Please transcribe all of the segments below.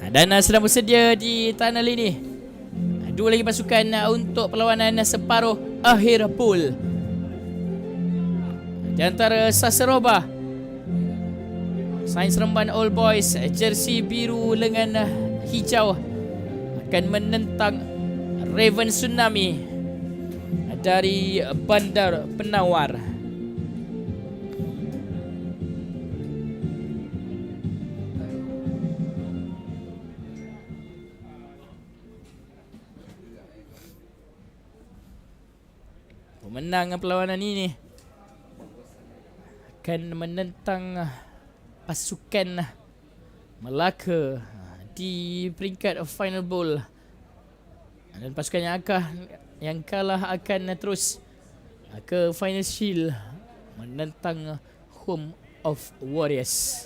Dan sedang bersedia di tanah lini dua lagi pasukan untuk perlawanan separuh akhir pool. Di antara Sasaroba, Sains Remban All Boys, jersey biru lengan hijau, akan menentang Raven Tsunami dari Bandar Penawar. Pemenang perlawanan ini akan menentang pasukan Melaka di peringkat final bowl, dan pasukan yang kalah akan terus ke final shield menentang Home of Warriors.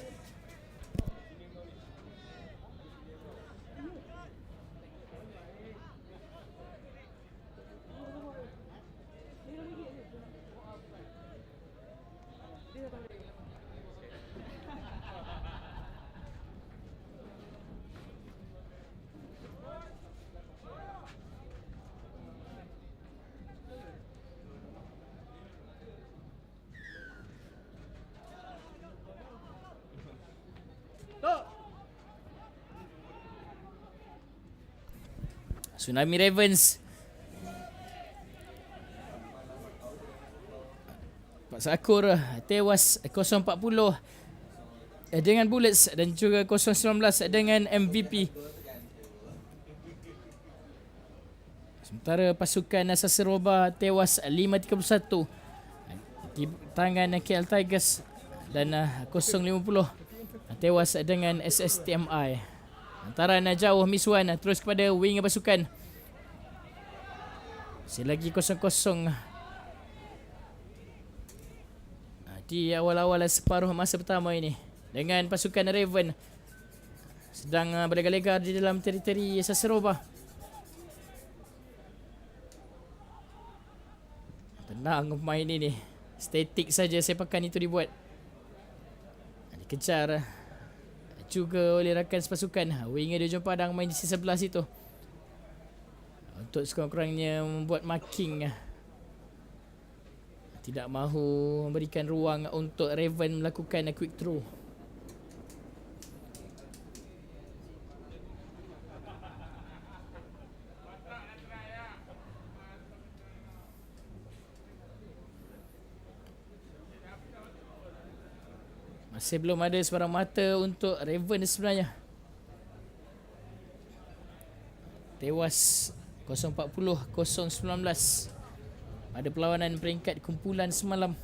Tsunami Ravens Pak Sakur tewas 0-40 dengan Bullets dan juga 0-19 dengan MVP. Sementara pasukan Sasaroba tewas 5-31 di tangan KL Tigers, dan 0-50 tewas dengan SSTMI. Hantaran jauh Miswan terus kepada wing pasukan. Selagi 0-0 di awal-awal separuh masa pertama ini, dengan pasukan Raven sedang berlegar-legar di dalam teritori Sasaroba. Tenang pemain ini, statik saja sepakan itu dibuat. Dikejar juga oleh rakan sepasukan. Winger di Hujung Padang main di sisi sebelah situ untuk sekurang-kurangnya membuat marking. Tidak mahu memberikan ruang untuk Raven melakukan quick throw. Masih belum ada sebarang mata untuk Raven sebenarnya. Tewas 0-40-0-19 pada perlawanan peringkat kumpulan semalam.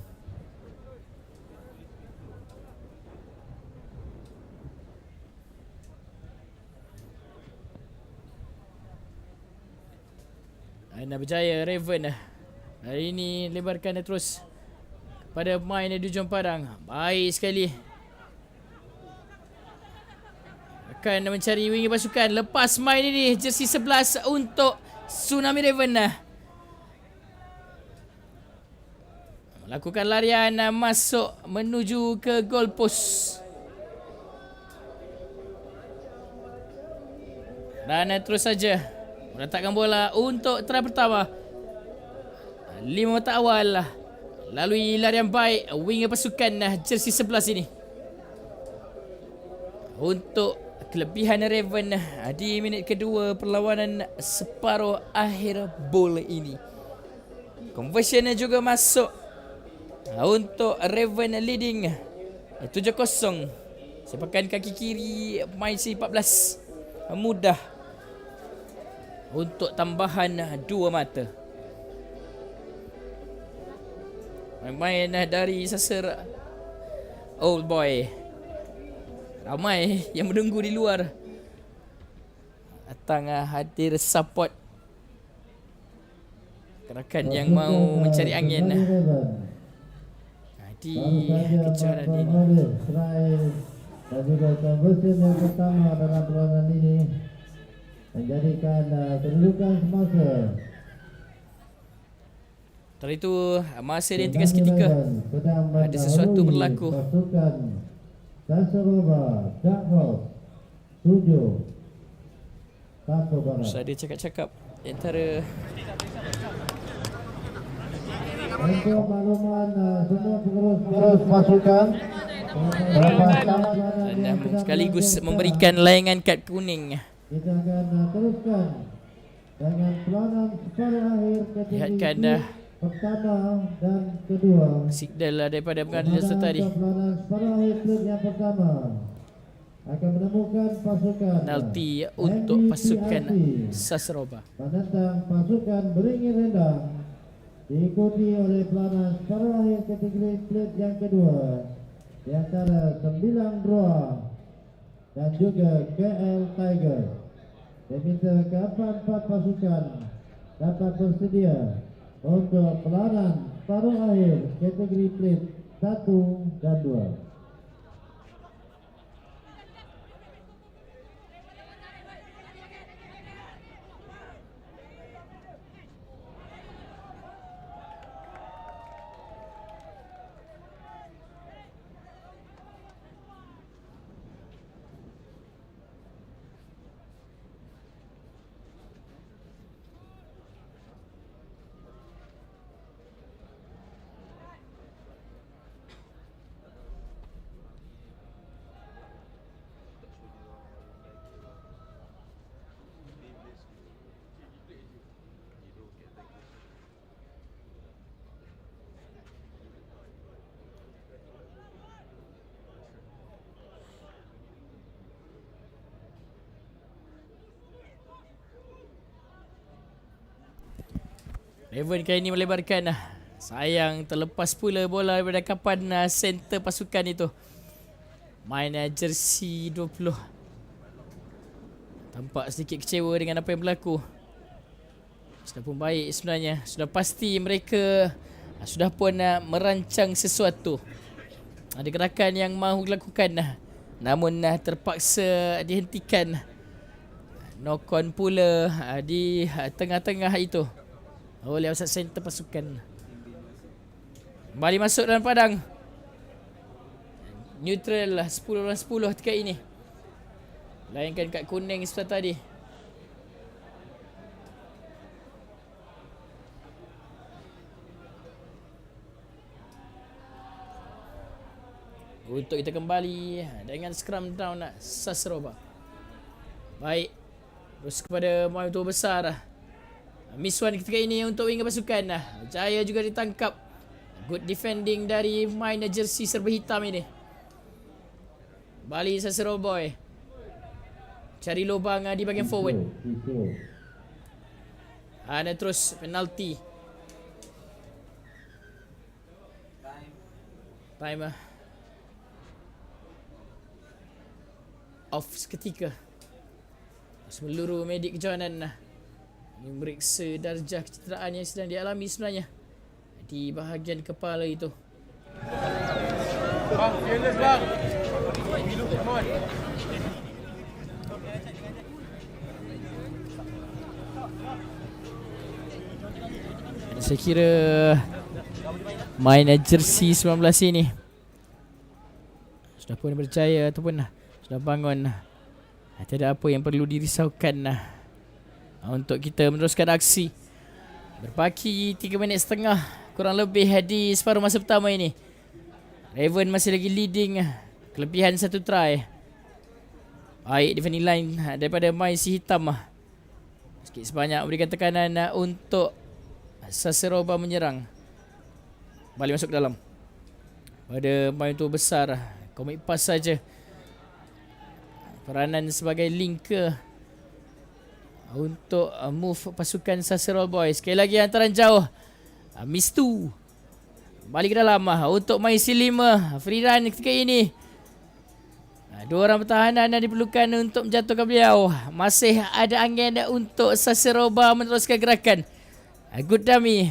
Anda berjaya Raven hari ini lebarkan terus pada pemain di Hujung Padang. Baik sekali. Akan mencari wingi pasukan. Lepas main ini jersey 11 untuk Tsunami Raven. Melakukan larian masuk menuju ke goal post. Dan terus saja meletakkan bola untuk try pertama. 5 mata awal lalui larian baik winger pasukan jersey 11 ini. Untuk kelebihan Raven di minit kedua perlawanan separuh akhir bola ini. Conversion juga masuk untuk Raven leading 7-0. Sepakan kaki kiri main C14 mudah untuk tambahan 2 mata. Main dari Sasar Old Boy. Ramai yang menunggu di luar. Datang hadir support rakan yang mau mencari angin di kejuaraan ini. Dan juga conversion yang pertama dalam perlawanan ini menjadikan kedudukan semasa. Setelah itu masa dia tiga seketika ada sesuatu berlaku. Pasukan Sasaroba Dark Horse 7 Satu bola. Terus ada cakap-cakap antara Untuk makluman semua pengurus pasukan dan sekaligus memberikan layangan kad kuning. kita akan teruskan dengan peranan separuh akhir Lihatkan kategori dah pertama dan kedua. signal daripada pengadil serta tadi. Peranan separuh akhir klub yang pertama akan menemukan pasukan Penalti untuk pasukan Sasaroba. menentang pasukan Beringin Rendang, diikuti oleh peranan separuh akhir kategori plate yang kedua di antara Sembilang Droa dan juga KL Tiger. Meminta keempat pasukan dapat bersedia untuk peranan separuh akhir kategori plate 1 dan 2. Raven kali ini melebarkan. Sayang terlepas pula bola daripada kapan center pasukan itu. Main jersey 20. Tampak sedikit kecewa dengan apa yang berlaku. Sudah pun baik sebenarnya. Sudah pasti mereka sudah pun merancang sesuatu. Ada gerakan yang mahu dilakukan, namun terpaksa dihentikan. Knock on pula di tengah-tengah itu oleh outside center pasukan. Kembali masuk dalam padang. Neutral lah, 10 lawan 10 ketika ini. Layankan kad kuning seperti tadi. Untuk kita kembali dengan scrum down Sasaroba. Baik. Terus kepada pemain tua besar. Miss Wan ketika ini untuk winger pasukan. Jaya juga ditangkap. Good defending dari main jersey serba hitam ini. Bali Sasaroba boy. Cari lubang di bahagian forward. Dan terus penalti. Time off seketika. Seluruh medik kejohanan memeriksa darjah kecederaan yang sedang dialami sebenarnya di bahagian kepala itu. Bang, fearless bang. Come on. Saya kira main jersey 19 ini sudah pun berjaya ataupun sudah bangun. Tiada apa yang perlu dirisaukan untuk kita meneruskan aksi. Berbaki 3 minit setengah kurang lebih di separuh masa pertama ini. Raven masih lagi leading. Kelebihan 1 try. Baik defending line daripada main si hitam. Sikit sebanyak memberikan tekanan untuk Sasaroba menyerang. Balik masuk ke dalam. Pada main tu besar. Komik pass saja. Peranan sebagai linker untuk move pasukan Sasaroba Boys. Sekali lagi hantaran jauh. Miss 2. Balik ke dalam untuk main C5. Free run ketika ini. 2 orang pertahanan yang diperlukan untuk menjatuhkan beliau. Masih ada angin untuk Sasaroba meneruskan gerakan. Good dummy.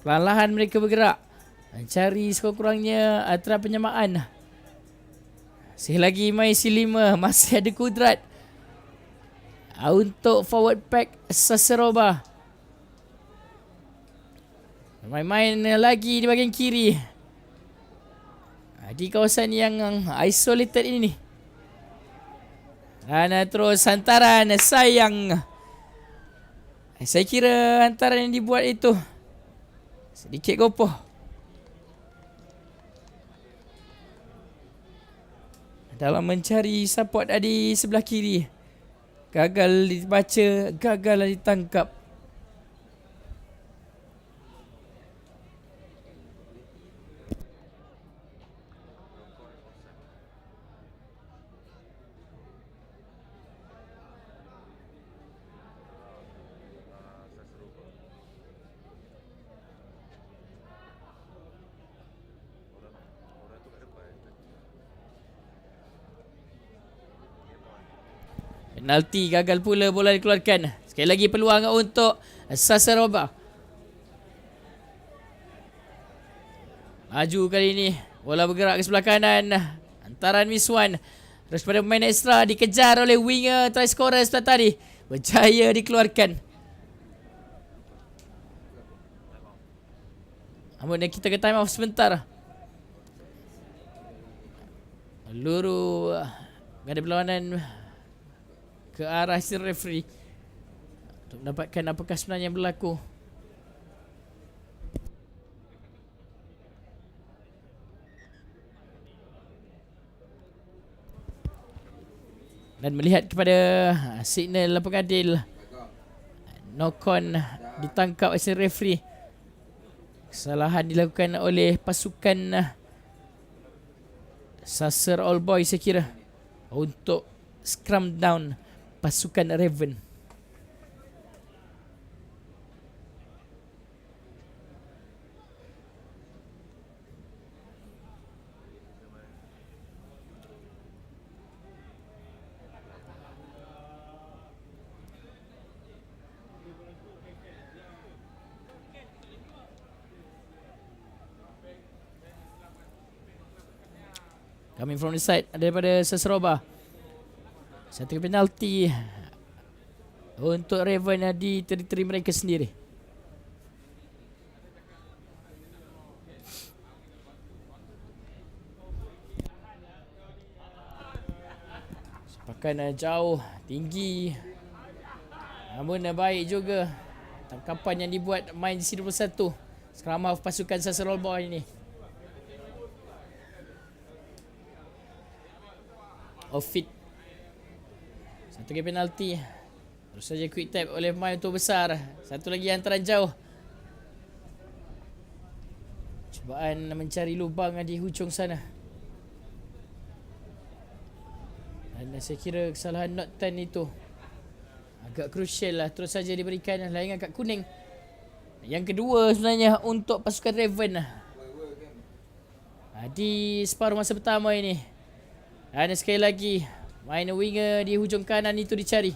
Perlahan mereka bergerak. Mencari sekurang-kurangnya terap penyamaan. Masih lagi main C5. Masih ada kudrat untuk forward pack Sasaroba. Main-main lagi di bahagian kiri. Di kawasan yang isolated ini. Dan terus hantaran sayang. Saya kira hantaran yang dibuat itu sedikit gopoh. Dalam mencari support di sebelah kiri. Gagal dibaca, gagal ditangkap. Penalti gagal pula bola dikeluarkan. Sekali lagi peluang untuk Sasaroba. Maju kali ini. Bola bergerak ke sebelah kanan. Hantaran Miswan. Terus pada pemain ekstra dikejar oleh winger try scorer setelah tadi. Berjaya dikeluarkan. Namun kita ke time off sebentar. Luru gada berlawanan ke arah si referee untuk mendapatkan apakah sebenarnya yang berlaku. Dan melihat kepada signal pengadil, knock on ditangkap oleh si referee. Kesalahan dilakukan oleh pasukan Sasser All Boys saya kira untuk scrum down pasukan Raven. Coming from the side daripada Sasaroba. Satu penalti untuk Raven di teritori mereka sendiri. Sepakan jauh, tinggi. Namun baik juga tangkapan yang dibuat main di C21. Scrum half pasukan Sasser All Boy ini. Off fit. Satu lagi penalti. Terus saja quick tap oleh pemain untuk besar. Satu lagi hantaran jauh. Cubaan mencari lubang di hujung sana. Dan saya kira kesalahan not 10 itu agak crucial lah. Terus saja diberikan layangan kad kuning. Yang kedua sebenarnya untuk pasukan Raven di separuh masa pertama ini. Dan sekali lagi main winger di hujung kanan itu dicari.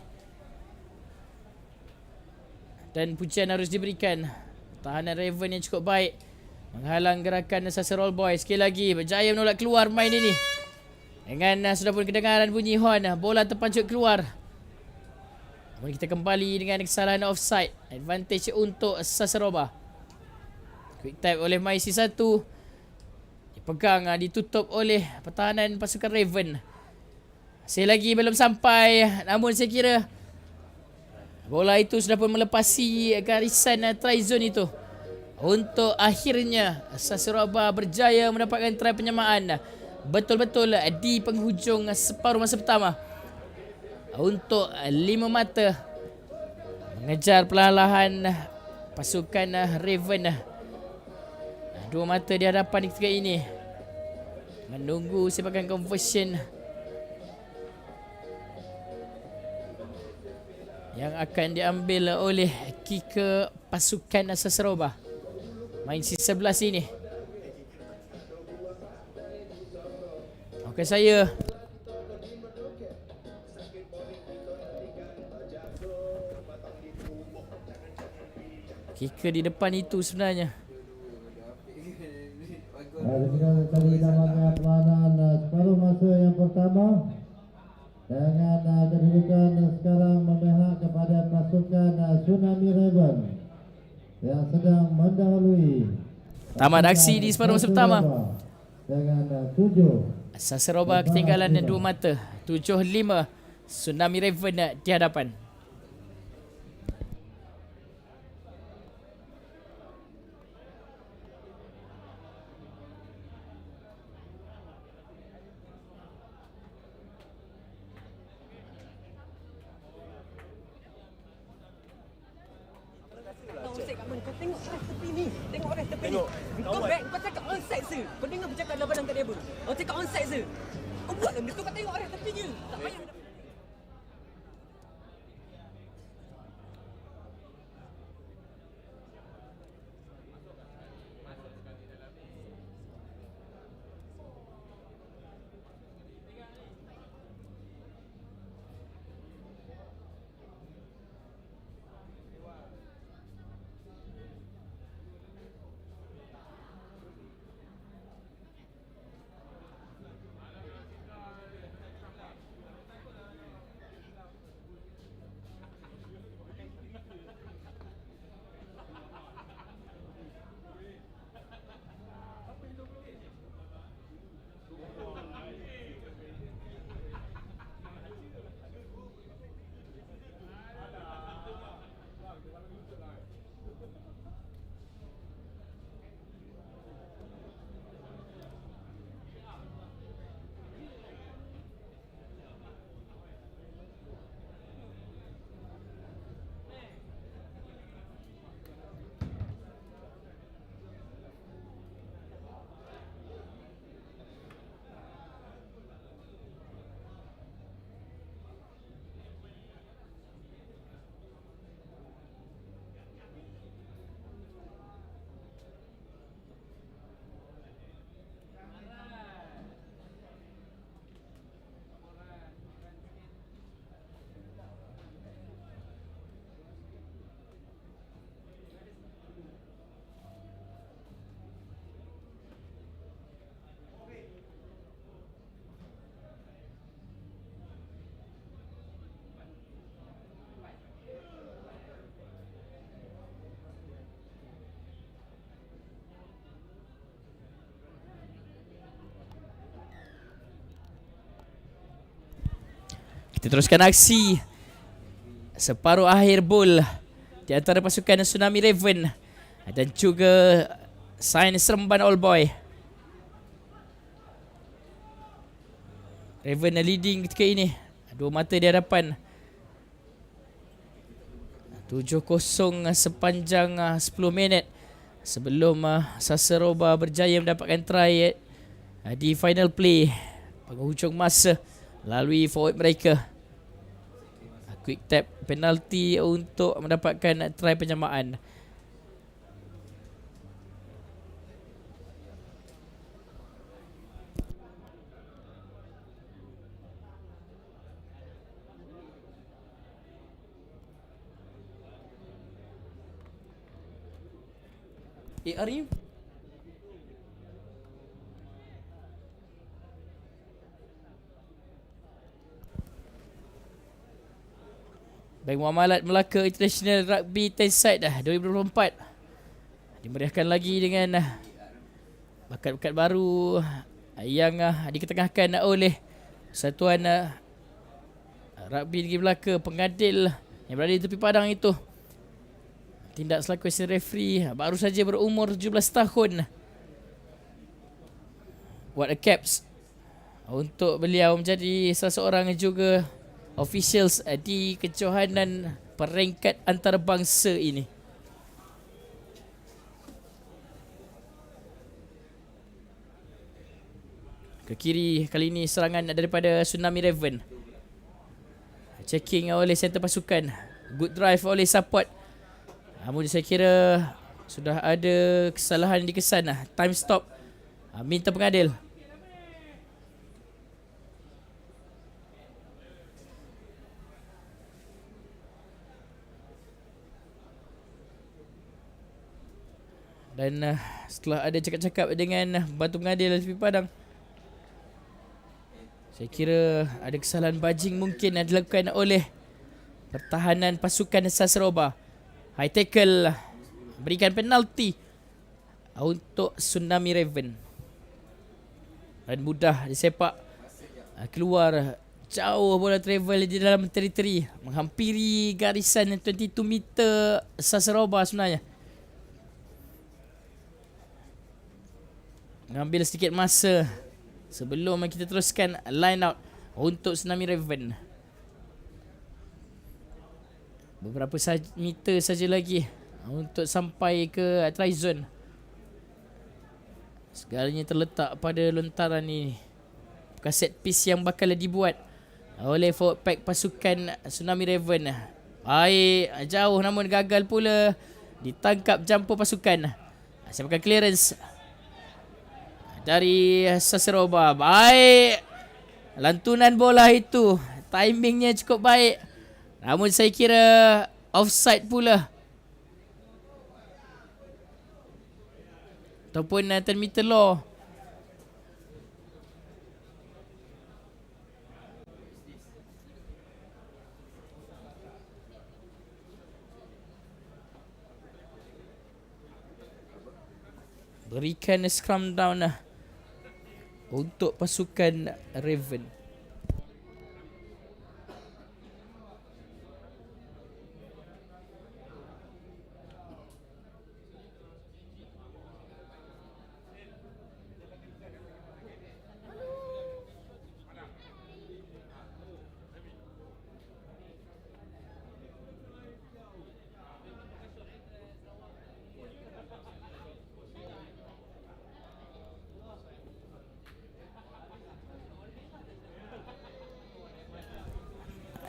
Dan pujian harus diberikan. Tahanan Raven yang cukup baik menghalang gerakan Sasser All Boys. Sekali lagi berjaya menolak keluar main ini. Dengan sudah pun kedengaran bunyi horn, bola terpancut keluar. Namun kita kembali dengan kesalahan offside. Advantage untuk Sasaroba. Quick tap oleh Maisi 1. Dipegang, ditutup oleh pertahanan pasukan Raven. Masih lagi belum sampai. Namun saya kira bola itu sudah pun melepasi garisan try zone itu. Untuk akhirnya Sasaroba berjaya mendapatkan try penyamaan. Betul-betul di penghujung separuh masa pertama. Untuk 5 mata mengejar perlahan-lahan pasukan Raven. 2 mata di hadapan ketika ini menunggu sepakan conversion yang akan diambil oleh kicker pasukan Sasaroba. Main C11 ini. Okey, saya kicker di depan itu sebenarnya. Kali namanya pelanan separuh masa yang pertama dengan kedudukan sekarang memihak kepada pasukan Tsunami Raven yang sedang mendahului. Tamat aksi di separuh masa pertama dengan 7. Sasaroba ketinggalan 2 mata. 7-5 Tsunami Raven di hadapan. Kau tengok arah tepi ni. Tengok arah tepi ni. Kau back, kau cakap onside se. Kau dengar bercakap dalam badan tadi apa? Kau cakap onside se. Kau buat benda tu, kau tengok arah tepi ni. Tak payah. Kita teruskan aksi separuh akhir bowl di antara pasukan Tsunami Raven dan juga Sains Seremban All Boy. Raven leading ketika ini, dua mata di hadapan. 7-0 sepanjang 10 minit sebelum Sasaroba berjaya mendapatkan try di final play penghujung masa melalui forward mereka. Quick tap penalti untuk mendapatkan try penyamaan. Arif Bank Muamalat Melaka International Rugby Teesside 2024 dimeriahkan lagi dengan bakat-bakat baru yang diketengahkan oleh Persatuan Rugby Negeri Melaka, pengadil yang berada di tepi padang itu. Tindak selaku assistant referee baru saja berumur 17 tahun. What a caps untuk beliau menjadi salah seorang juga officials di kejohanan peringkat antarabangsa ini. Ke kiri kali ini serangan daripada Tsunami Raven. Checking oleh center pasukan. Good drive oleh support. Namun saya kira sudah ada kesalahan dikesan. Time stop. Minta pengadil. Dan setelah ada cakap-cakap dengan bantu pengadil di tepi padang, saya kira ada kesalahan bajing mungkin yang dilakukan oleh pertahanan pasukan Sasaroba. High tackle berikan penalti untuk Tsunami Raven. Dan mudah disepak keluar Jauh bola travel di dalam teritori, menghampiri garisan 22 meter Sasaroba sebenarnya. Mengambil sedikit masa sebelum kita teruskan line out untuk Tsunami Raven. Beberapa meter saja lagi untuk sampai ke try zone. Segalanya terletak pada lontaran ini. Bukan set piece yang bakal dibuat oleh forward pack pasukan Tsunami Raven. Baik, jauh namun gagal pula ditangkap jumper pasukan. Siapkan clearance dari Sasaroba. Baik, lantunan bola itu timingnya cukup baik, namun saya kira offside pula ataupun 10 meter law. Berikan scrum down untuk pasukan Raven.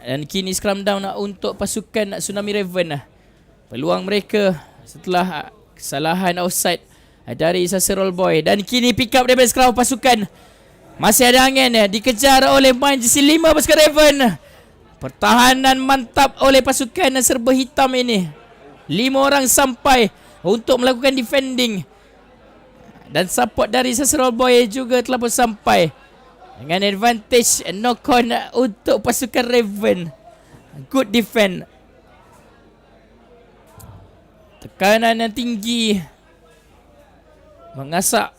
Dan kini scrum down untuk pasukan Tsunami Raven. Peluang mereka setelah kesalahan offside dari Sasserol Boy. Dan kini pick up daripada scrum pasukan. Masih ada angin, dikejar oleh main jersey 5 pasukan Raven. Pertahanan mantap oleh pasukan serba hitam ini. 5 orang sampai untuk melakukan defending. Dan support dari Sasserol Boy juga telah pun sampai. Dengan advantage knock on untuk pasukan Raven. Good defend. Tekanan yang tinggi mengasak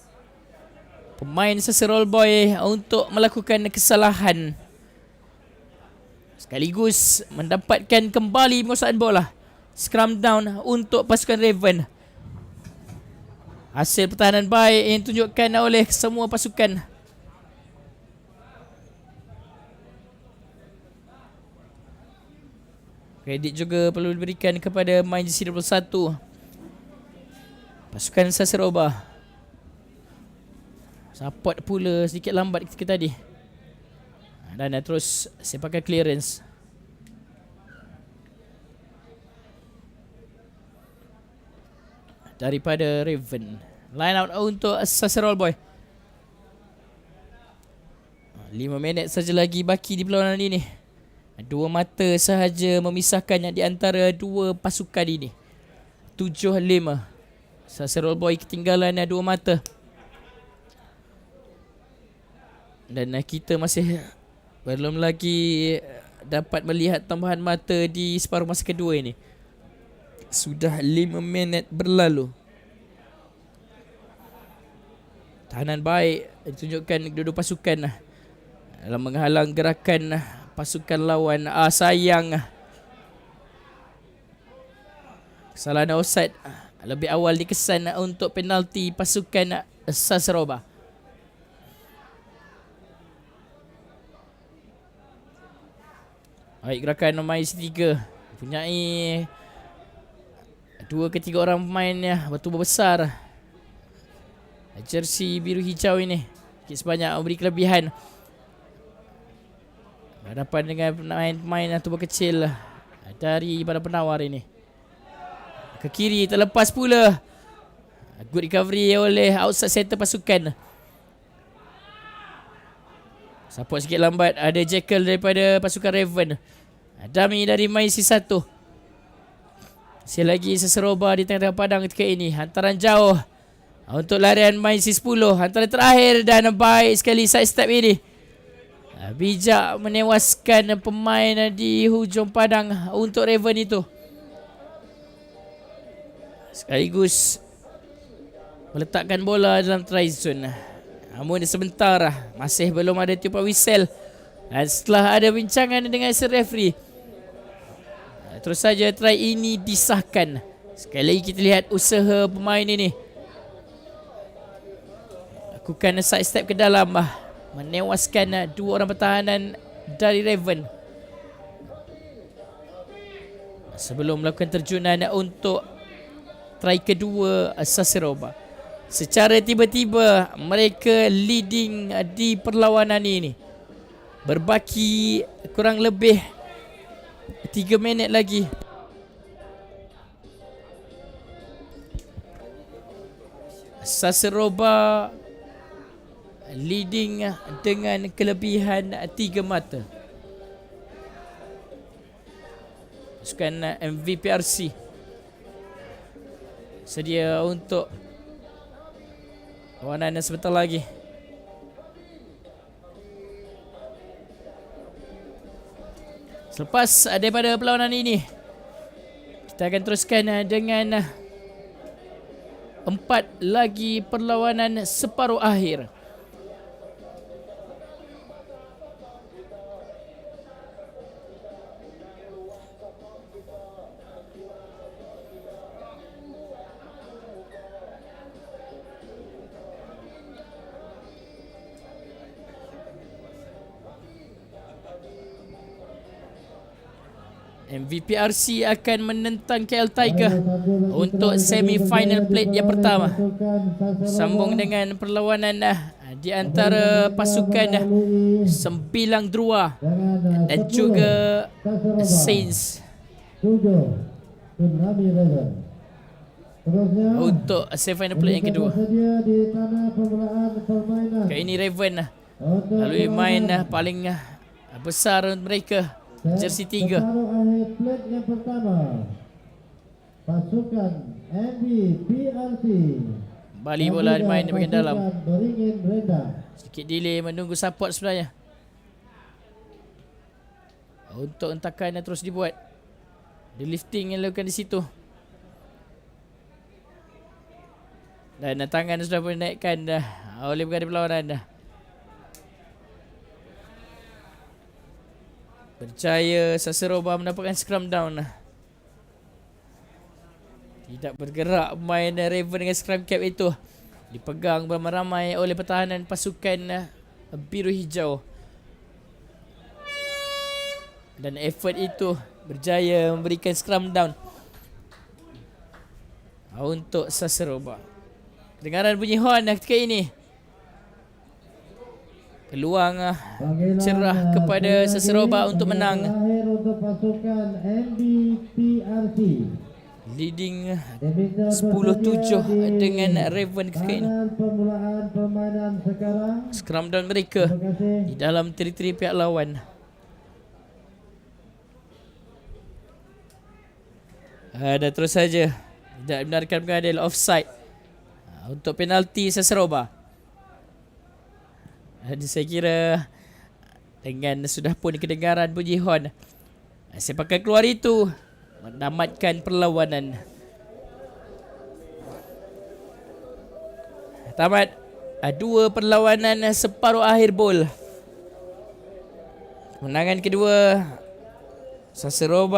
pemain Sasserol Boy untuk melakukan kesalahan, sekaligus mendapatkan kembali penguasaan bola. Scrum down untuk pasukan Raven. Hasil pertahanan baik yang ditunjukkan oleh semua pasukan. Kredit juga perlu diberikan kepada main jersey 21 pasukan Sasaroba. Support pula sedikit lambat ketika tadi. Dan terus sepakan clearance. Daripada Raven. Line out untuk Sasserol Boy. 5 minit saja lagi baki di perlawanan ini. 2 mata sahaja memisahkan di antara dua pasukan ini. 7-5. Sasserol Boy ketinggalan 2 mata. Dan kita masih belum lagi dapat melihat tambahan mata di separuh masa kedua ini. Sudah 5 minit berlalu. Tahanan baik ditunjukkan kedua-dua pasukan dalam menghalang gerakan pasukan lawan. Sayang, kesalahan offside lebih awal dikesan untuk penalti pasukan Sasaroba. Baik, gerakan main C3 mempunyai 2 ke 3 orang pemainnya bertubuh besar. Jersey biru hijau ini sikit sebanyak memberi kelebihan berhadapan dengan pemain-pemain tubuh kecil dari para penawar ini. Ke kiri terlepas pula. Good recovery oleh outside center pasukan. Support sikit lambat. Ada Jekyll daripada pasukan Raven. Dummy dari main C1. Sekali lagi Sasaroba di tengah-tengah padang ketika ini. Hantaran jauh untuk larian main C10. Hantaran terakhir dan baik sekali side step ini. Bijak menewaskan pemain di hujung padang untuk Raven itu. Sekaligus meletakkan bola dalam try zone. Namun sebentar masih belum ada tiupan whistle Dan setelah ada bincangan dengan si referee, terus saja try ini disahkan. Sekali lagi kita lihat usaha pemain ini lakukan side step ke dalam, menewaskan dua orang pertahanan dari Raven sebelum melakukan terjunan untuk try kedua Sasaroba. Secara tiba-tiba mereka leading di perlawanan ini. Berbaki kurang lebih 3 minit lagi. Sasaroba leading dengan kelebihan 3 mata. Pasukan MVPRC sedia untuk perlawanan sebentar lagi. Selepas daripada perlawanan ini, kita akan teruskan dengan 4 lagi perlawanan separuh akhir. MVPRC akan menentang KL Tiger untuk semi-final plate yang pertama. Sambung dengan perlawanan di antara pasukan Sembilang Drua dan juga Saints untuk semi-final plate yang kedua. Kali ini Raven lalu main paling besar mereka, jersey 3. Plate yang pertama, pasukan MVPRC. Bali bola dimain di bahagian dalam. Beringin rendah. Sedikit delay menunggu support sebenarnya. Untuk hentakan yang terus dibuat. The lifting yang dilakukan di situ. Dan tangan sudah pun dinaikkan dah oleh pengadil perlawanan dah. Berjaya Sasaroba mendapatkan scrum down. Tidak bergerak pemain Raven dengan scrum cap itu. Dipegang beramai-ramai oleh pertahanan pasukan biru hijau. Dan effort itu berjaya memberikan scrum down untuk Sasaroba. Kedengaran bunyi horn ketika ini. Peluang cerah kepada Sasaroba untuk menang. Untuk pasukan MVPRC. Leading 10-7 dengan Raven ketika ini. Permulaan permainan sekarang. Scrum down mereka di dalam teritori pihak lawan. Dan terus saja tidak benarkan pengadil offside untuk penalti Sasaroba. Dan saya kira dengan sudah pun kedengaran bunyi horn, sepakat keluar itu menamatkan perlawanan. Tamat 2 perlawanan separuh akhir bowl. Kemenangan kedua Sasaroba